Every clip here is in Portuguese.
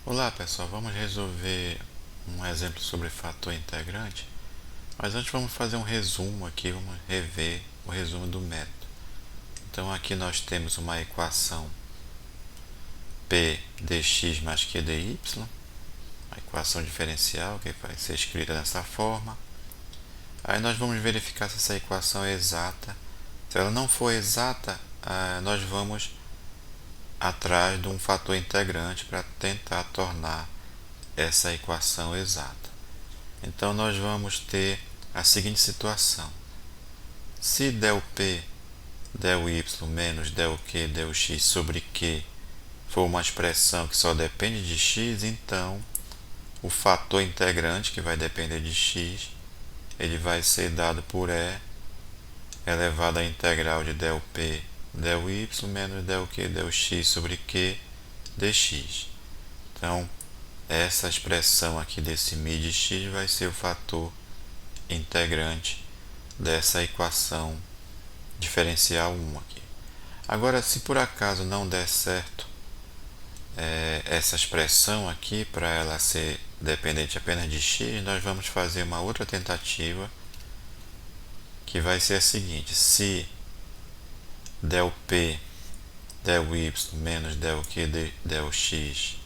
Olá pessoal, vamos resolver um exemplo sobre fator integrante, mas antes vamos fazer um resumo aqui, vamos rever o resumo do método. Então aqui nós temos uma equação P dx mais q dy, uma equação diferencial que vai ser escrita dessa forma. Aí nós vamos verificar se essa equação é exata. Se ela não for exata, nós vamos atrás de um fator integrante para tentar tornar essa equação exata. Então nós vamos ter a seguinte situação: se del P, del Y menos del Q, del X sobre Q for uma expressão que só depende de X, então o fator integrante, que vai depender de X, ele vai ser dado por E elevado à integral de del P, del Y menos del Q, del X sobre Q dx. Então, essa expressão aqui desse μ de x vai ser o fator integrante dessa equação diferencial 1 aqui. Agora, se por acaso não der certo essa expressão aqui, para ela ser dependente apenas de x, nós vamos fazer uma outra tentativa, que vai ser a seguinte: se del P, del Y menos del Q, del X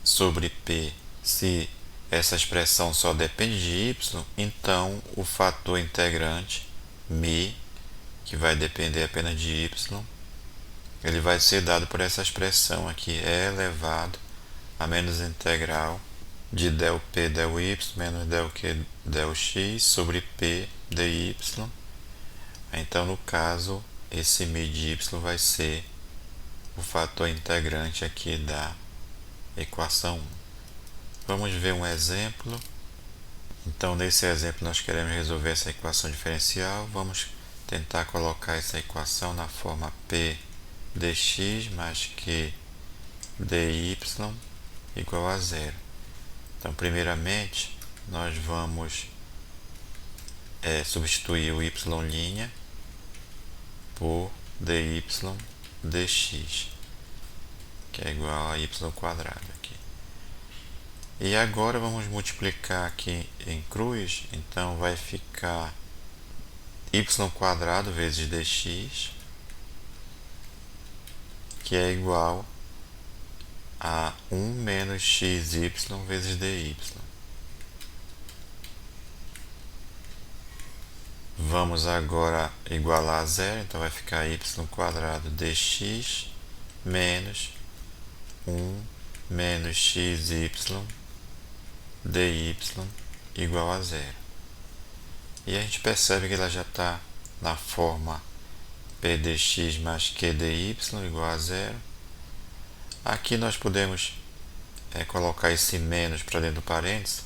sobre P, se essa expressão só depende de y, então o fator integrante μ, que vai depender apenas de y, ele vai ser dado por essa expressão aqui, e elevado a menos integral de del P del Y menos del Q del X sobre P dy. Então, no caso, esse μ de y vai ser o fator integrante aqui da equação 1. Vamos ver um exemplo. Então, nesse exemplo, nós queremos resolver essa equação diferencial. Vamos tentar colocar essa equação na forma P dx mais Q dy igual a zero. Então, primeiramente, nós vamos substituir o y' por dy dx, que é igual a y quadrado aqui. E agora vamos multiplicar aqui em cruz, então vai ficar y quadrado vezes dx, que é igual a 1 menos xy vezes dy. Vamos agora igualar a zero, então vai ficar y quadrado dx menos 1 menos xy dy igual a zero. E a gente percebe que ela já está na forma P dx mais Q dy igual a zero. Aqui nós podemos colocar esse menos para dentro do parênteses,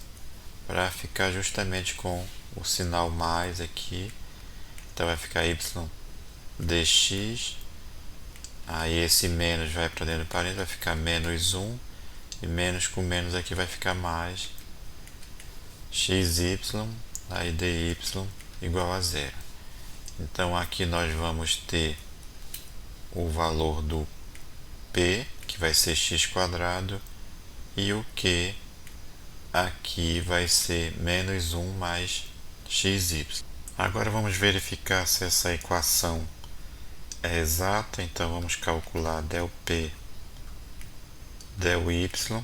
para ficar justamente com o sinal mais aqui. Então vai ficar y dx, aí esse menos vai para dentro do parênteses, vai ficar menos 1, e menos com menos aqui vai ficar mais xy, aí dy igual a zero. Então aqui nós vamos ter o valor do P, que vai ser x quadrado, e o Q aqui vai ser menos 1 mais xy. Agora vamos verificar se essa equação é exata. Então vamos calcular del P del Y,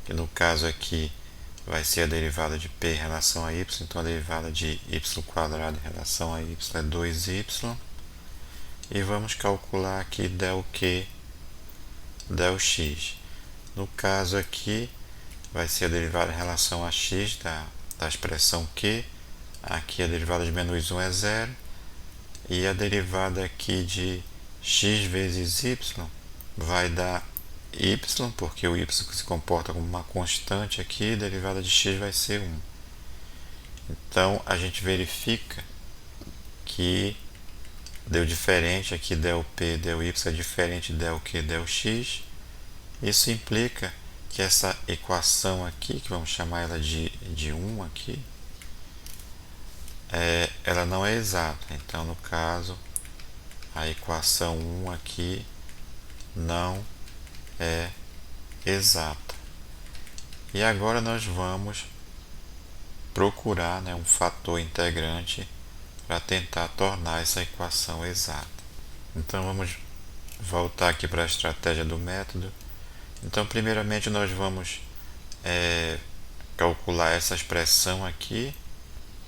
que no caso aqui vai ser a derivada de P em relação a Y, então a derivada de y quadrado em relação a y é 2y. E vamos calcular aqui del Q del X. No caso aqui vai ser a derivada em relação a x da expressão Q. Aqui a derivada de menos 1 é zero, e a derivada aqui de x vezes y vai dar y, porque o y se comporta como uma constante aqui, e a derivada de x vai ser 1. Então a gente verifica que deu diferente aqui, del P del Y é diferente del Q del X. Isso implica que essa equação aqui, que vamos chamar ela de 1 aqui, ela não é exata. Então, no caso, a equação 1 aqui não é exata. E agora nós vamos procurar, né, um fator integrante para tentar tornar essa equação exata. Então vamos voltar aqui para a estratégia do método. Então primeiramente nós vamos calcular essa expressão aqui,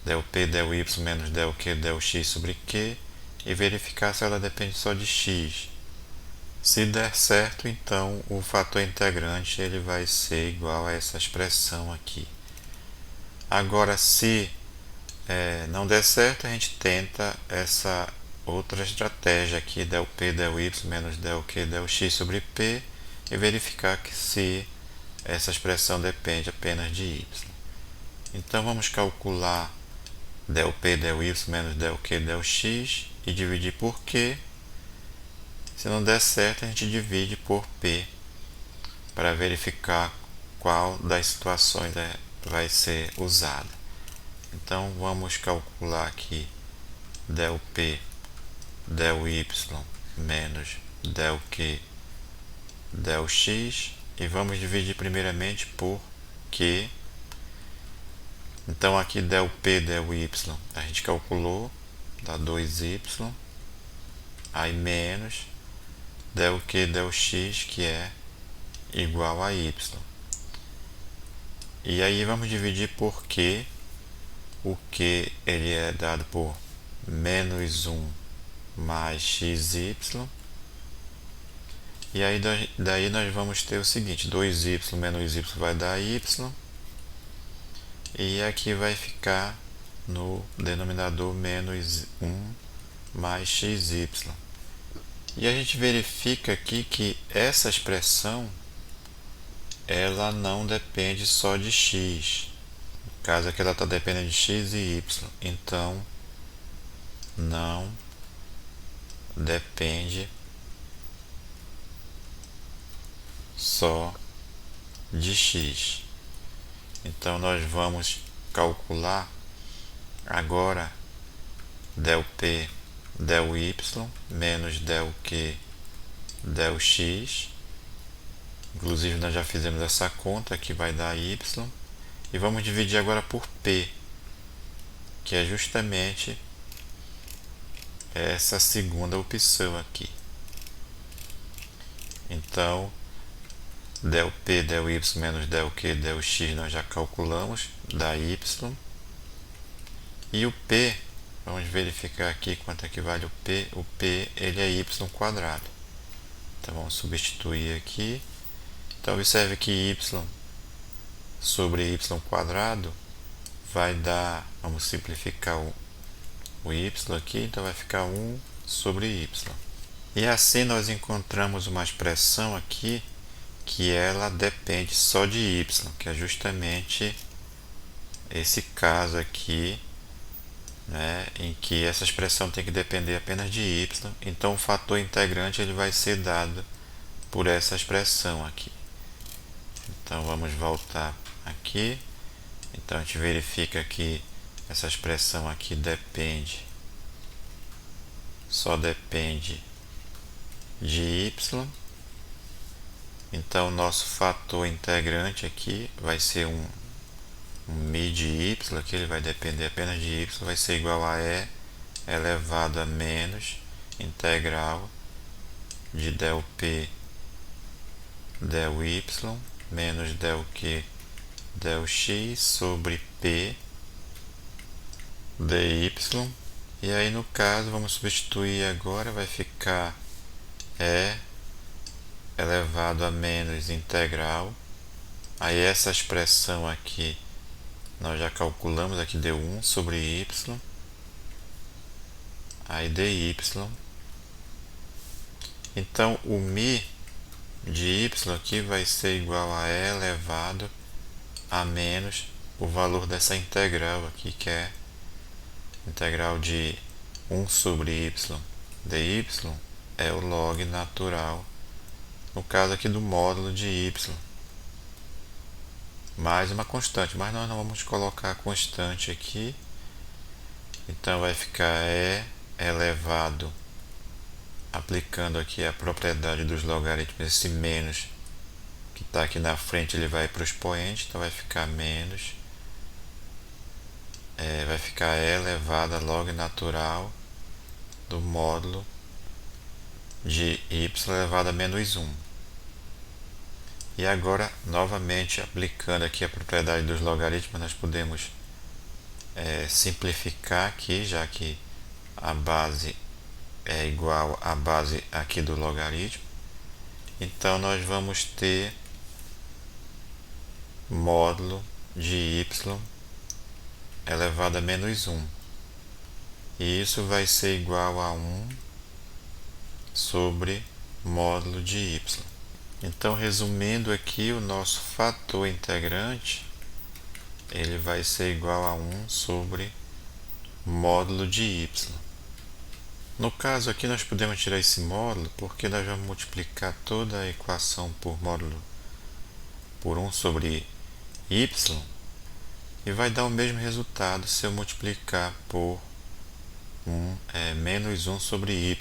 del P del Y menos del Q del X sobre Q, e verificar se ela depende só de X. Se der certo, então o fator integrante ele vai ser igual a essa expressão aqui. Agora, se não der certo, a gente tenta essa outra estratégia aqui, del P del Y menos del Q del X sobre P, e verificar que se essa expressão depende apenas de Y. Então vamos calcular del P del Y menos del Q del X e dividir por Q. Se não der certo, a gente divide por P para verificar qual das situações vai ser usada. Então vamos calcular aqui del P del Y menos del Q del X e vamos dividir primeiramente por Q. Então aqui del P del Y a gente calculou, dá 2Y, aí menos del Q del X, que é igual a Y. E aí vamos dividir por Q. O Q ele é dado por menos 1 mais XY. E aí daí nós vamos ter o seguinte, 2Y menos Y vai dar Y. E aqui vai ficar no denominador menos 1 mais XY. E a gente verifica aqui que essa expressão ela não depende só de x. No caso aqui ela está dependendo de x e y. Então não depende só de x. Então nós vamos calcular agora del P del Y menos del Q del X. Inclusive nós já fizemos essa conta que vai dar Y. E vamos dividir agora por P, que é justamente essa segunda opção aqui. Então del P del Y menos del Q del X nós já calculamos, dá Y. E o P, vamos verificar aqui quanto é que vale o P. O P ele é y quadrado. Então vamos substituir aqui. Então observe que y sobre y quadrado vai dar, vamos simplificar o y aqui, então vai ficar 1 sobre y. E assim nós encontramos uma expressão aqui que ela depende só de y, que é justamente esse caso aqui, né, em que essa expressão tem que depender apenas de y. Então o fator integrante ele vai ser dado por essa expressão aqui. Então vamos voltar aqui. Então a gente verifica que essa expressão aqui só depende de y. Então o nosso fator integrante aqui vai ser um μ de y, que ele vai depender apenas de y, vai ser igual a e elevado a menos integral de del P del Y menos del Q del X sobre P dy. E aí no caso vamos substituir agora, vai ficar e elevado a menos integral. Aí essa expressão aqui nós já calculamos, aqui deu 1 sobre y, aí dy. Então o μ de y aqui vai ser igual a e elevado a menos o valor dessa integral aqui, que é integral de 1 sobre y dy, é o log natural, no caso aqui do módulo de y, mais uma constante, mas nós não vamos colocar a constante aqui. Então vai ficar e elevado, aplicando aqui a propriedade dos logaritmos, esse menos que está aqui na frente ele vai para o expoente, então vai ficar menos, vai ficar e elevado a log natural do módulo de y elevado a menos 1. E agora, novamente, aplicando aqui a propriedade dos logaritmos, nós podemos simplificar aqui, já que a base é igual à base aqui do logaritmo. Então, nós vamos ter módulo de y elevado a menos 1. E isso vai ser igual a 1 sobre módulo de y. Então, resumindo aqui, o nosso fator integrante ele vai ser igual a 1 sobre módulo de y. No caso aqui nós podemos tirar esse módulo porque nós vamos multiplicar toda a equação por módulo por 1 sobre y e vai dar o mesmo resultado se eu multiplicar por menos 1 sobre y.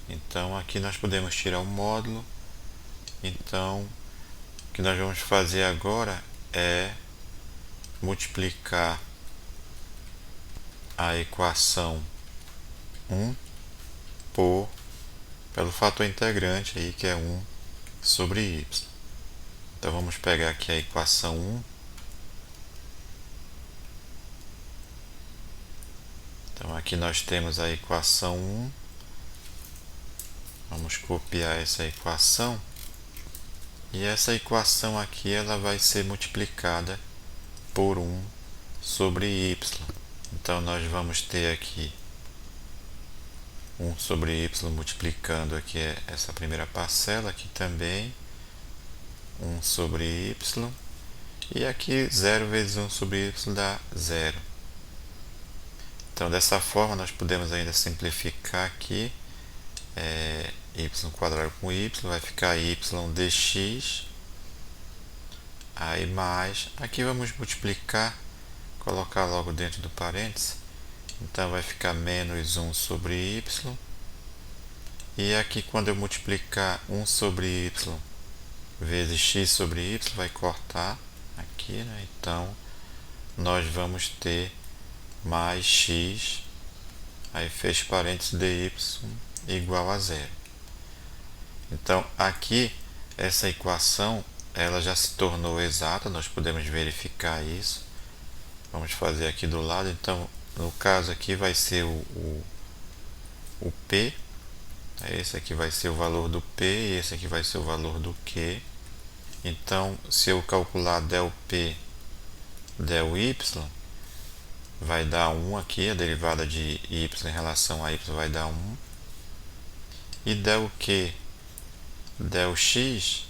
Então aqui nós podemos tirar o módulo. Então o que nós vamos fazer agora é multiplicar a equação 1 pelo fator integrante aí, que é 1 sobre y. Então vamos pegar aqui a equação 1. Então aqui nós temos a equação 1. Vamos copiar essa equação. E essa equação aqui ela vai ser multiplicada por 1 sobre y. Então nós vamos ter aqui 1 sobre y multiplicando aqui essa primeira parcela, aqui também 1 sobre y, e aqui 0 vezes 1 sobre y dá 0. Então dessa forma nós podemos ainda simplificar aqui, y quadrado com y, vai ficar y dx, aí mais, aqui vamos multiplicar, colocar logo dentro do parênteses, então vai ficar menos 1 sobre y, e aqui quando eu multiplicar 1 sobre y vezes x sobre y, vai cortar aqui, né? Então nós vamos ter mais x, aí fecha parênteses dy igual a 0. Então aqui essa equação ela já se tornou exata, nós podemos verificar isso. Vamos fazer aqui do lado. Então no caso aqui vai ser o P, esse aqui vai ser o valor do P e esse aqui vai ser o valor do Q. Então se eu calcular del P del y, vai dar 1 aqui, a derivada de y em relação a y vai dar 1. E del Q del x,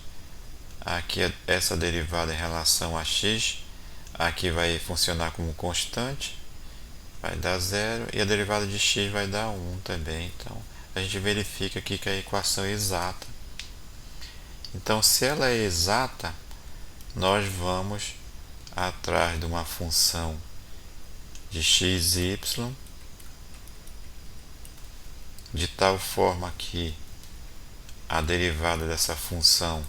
aqui essa derivada em relação a x, aqui vai funcionar como constante, vai dar 0, e a derivada de x vai dar 1 também. Então a gente verifica aqui que a equação é exata. Então se ela é exata, nós vamos atrás de uma função de x, y, de tal forma que a derivada dessa função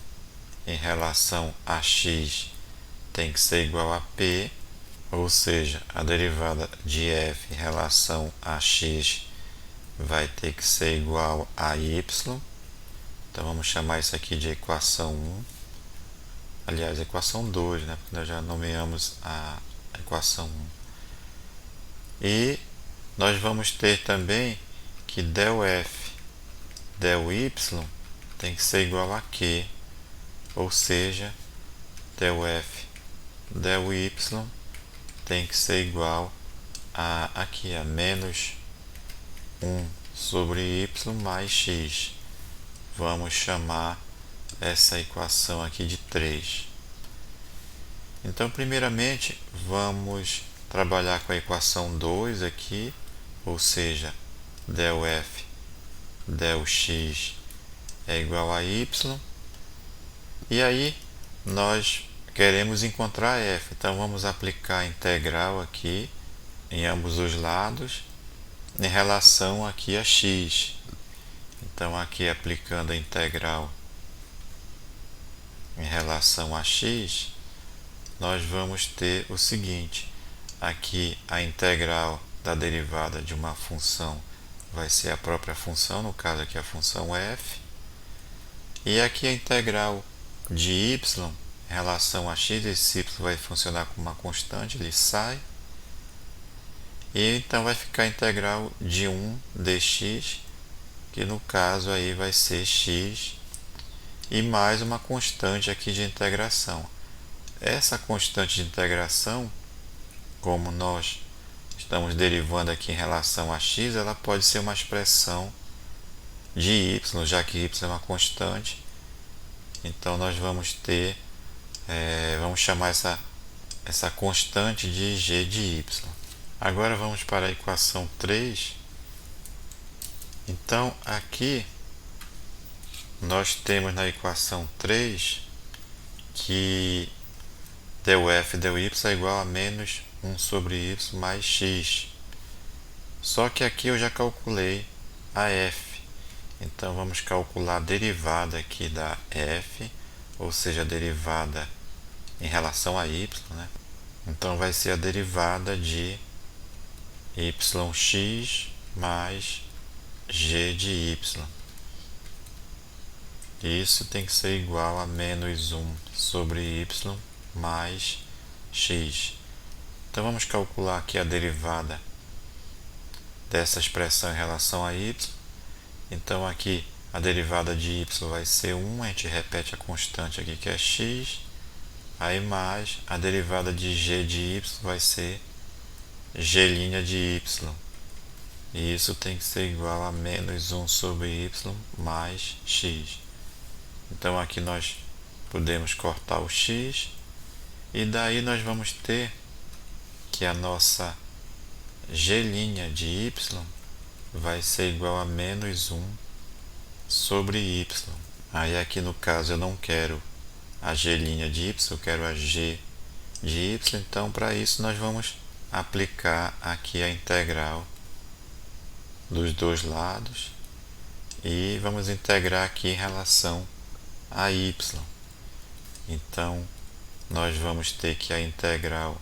em relação a x tem que ser igual a p, ou seja, a derivada de f em relação a x vai ter que ser igual a y. Então vamos chamar isso aqui de equação 1. Aliás, equação 2, né? Porque nós já nomeamos a equação 1. E nós vamos ter também que del f del y tem que ser igual a Q, ou seja, del f del y tem que ser igual a aqui a menos 1 sobre y mais x. Vamos chamar essa equação aqui de 3. Então primeiramente vamos trabalhar com a equação 2 aqui, ou seja, del f del x é igual a y, e aí nós queremos encontrar f, então vamos aplicar a integral aqui em ambos os lados em relação aqui a x. Então aqui aplicando a integral em relação a x, nós vamos ter o seguinte: aqui a integral da derivada de uma função vai ser a própria função, no caso aqui a função f, e aqui a integral de y em relação a x, esse y vai funcionar como uma constante, ele sai, e então vai ficar a integral de 1 dx, que no caso aí vai ser x, e mais uma constante aqui de integração. Essa constante de integração, como nós estamos derivando aqui em relação a x, ela pode ser uma expressão de y, já que y é uma constante. Então nós vamos ter, vamos chamar essa constante de g de y. Agora vamos para a equação 3. Então aqui nós temos na equação 3 que df dy é igual a menos 1 sobre y mais x. Só que aqui eu já calculei a f. Então vamos calcular a derivada aqui da f, ou seja, a derivada em relação a y, né? Então vai ser a derivada de yx mais g de y. Isso tem que ser igual a menos 1 sobre y mais x. Então vamos calcular aqui a derivada dessa expressão em relação a y. Então aqui a derivada de y vai ser 1, a gente repete a constante aqui que é x, aí mais a derivada de g de y vai ser g' de y. E isso tem que ser igual a menos 1 sobre y mais x. Então aqui nós podemos cortar o x, e daí nós vamos ter que a nossa g' de y vai ser igual a menos 1 sobre y. Aí aqui no caso eu não quero a g' de y, eu quero a g de y, então para isso nós vamos aplicar aqui a integral dos dois lados e vamos integrar aqui em relação a y. Então nós vamos ter que a integral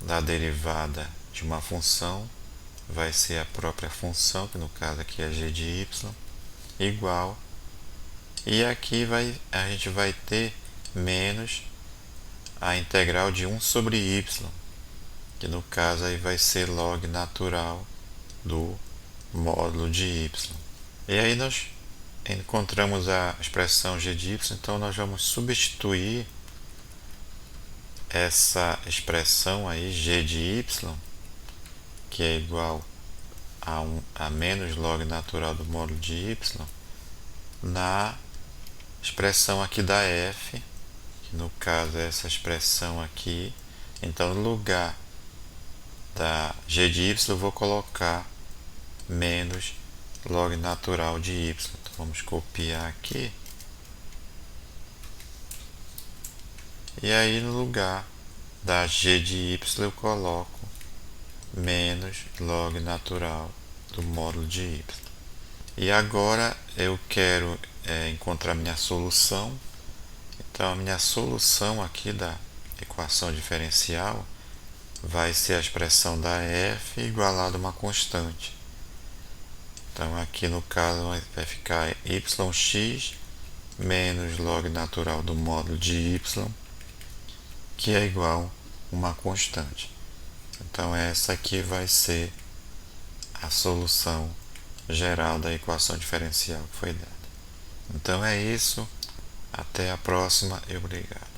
da derivada de uma função vai ser a própria função, que no caso aqui é g de y, igual, e aqui a gente vai ter menos a integral de 1 sobre y, que no caso aí vai ser log natural do módulo de y. E aí nós encontramos a expressão g de y, então nós vamos substituir essa expressão aí, g de y, que é igual a menos log natural do módulo de y, na expressão aqui da f, que no caso é essa expressão aqui. Então no lugar da g de y eu vou colocar menos log natural de y. Então vamos copiar aqui, e aí no lugar da g de y eu coloco menos log natural do módulo de y. E agora eu quero encontrar minha solução. Então a minha solução aqui da equação diferencial vai ser a expressão da f igualada a uma constante. Então aqui no caso vai ficar yx menos log natural do módulo de y, que é igual a uma constante. Então essa aqui vai ser a solução geral da equação diferencial que foi dada. Então é isso, até a próxima e obrigado.